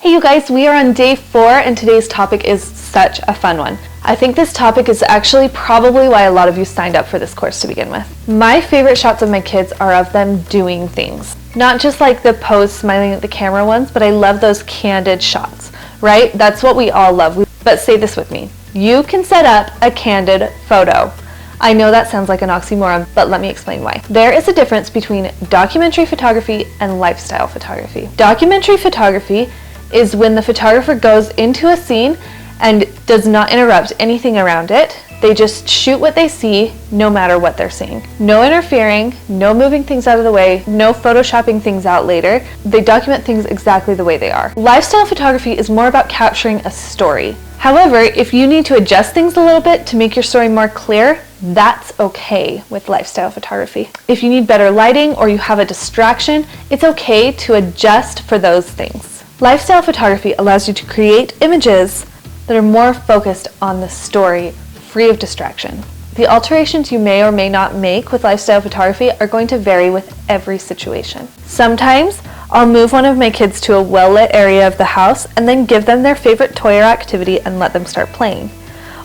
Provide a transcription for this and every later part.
Hey you guys, we are on day 4 and today's topic is such a fun one. I think this topic is actually probably why a lot of you signed up for this course to begin with. My favorite shots of my kids are of them doing things. Not just like the pose smiling at the camera ones, but I love those candid shots, right? That's what we all love. But say this with me. You can set up a candid photo. I know that sounds like an oxymoron, but let me explain why. There is a difference between documentary photography and lifestyle photography. Documentary photography is when the photographer goes into a scene and does not interrupt anything around it. They just shoot what they see, no matter what they're seeing. No interfering, no moving things out of the way, no photoshopping things out later. They document things exactly the way they are. Lifestyle photography is more about capturing a story. However, if you need to adjust things a little bit to make your story more clear, that's okay with lifestyle photography. If you need better lighting or you have a distraction, it's okay to adjust for those things. Lifestyle photography allows you to create images that are more focused on the story, free of distraction. The alterations you may or may not make with lifestyle photography are going to vary with every situation. Sometimes I'll move one of my kids to a well-lit area of the house and then give them their favorite toy or activity and let them start playing.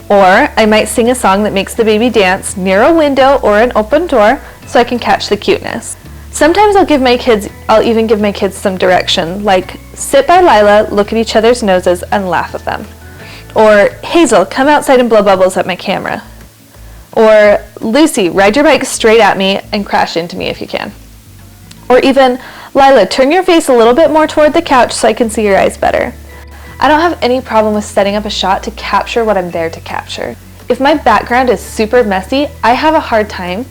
Or I might sing a song that makes the baby dance near a window or an open door so I can catch the cuteness. Sometimes I'll even give my kids some direction, like sit by Lila, look at each other's noses, and laugh at them. Or Hazel, come outside and blow bubbles at my camera. Or Lucy, ride your bike straight at me and crash into me if you can. Or even Lila, turn your face a little bit more toward the couch so I can see your eyes better. I don't have any problem with setting up a shot to capture what I'm there to capture. If my background is super messy, I have a hard time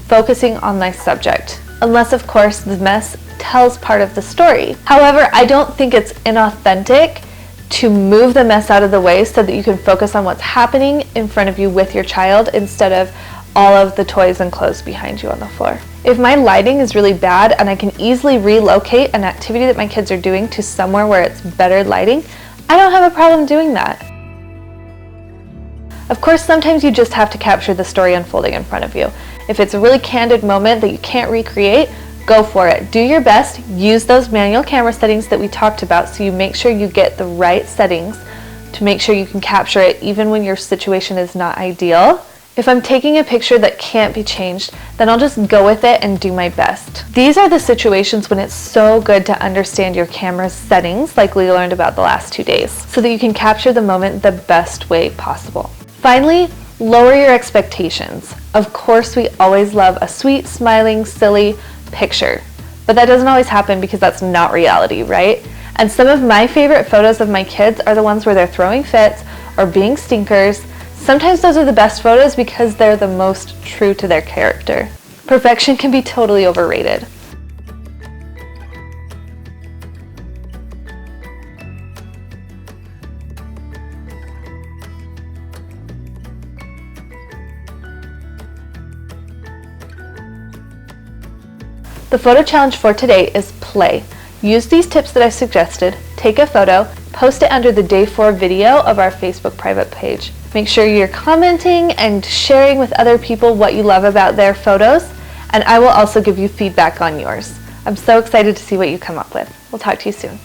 focusing on my subject. Unless, of course, the mess tells part of the story. However, I don't think it's inauthentic to move the mess out of the way so that you can focus on what's happening in front of you with your child instead of all of the toys and clothes behind you on the floor. If my lighting is really bad and I can easily relocate an activity that my kids are doing to somewhere where it's better lighting, I don't have a problem doing that. Of course, sometimes you just have to capture the story unfolding in front of you. If it's a really candid moment that you can't recreate, go for it. Do your best. Use those manual camera settings that we talked about so you make sure you get the right settings to make sure you can capture it even when your situation is not ideal. If I'm taking a picture that can't be changed, then I'll just go with it and do my best. These are the situations when it's so good to understand your camera's settings, like we learned about the last 2 days, so that you can capture the moment the best way possible. Finally, lower your expectations. Of course, we always love a sweet, smiling, silly picture, but that doesn't always happen because that's not reality, right? And some of my favorite photos of my kids are the ones where they're throwing fits or being stinkers. Sometimes those are the best photos because they're the most true to their character. Perfection can be totally overrated. The photo challenge for today is play. Use these tips that I suggested, take a photo, post it under the day 4 video of our Facebook private page. Make sure you're commenting and sharing with other people what you love about their photos, and I will also give you feedback on yours. I'm so excited to see what you come up with. We'll talk to you soon.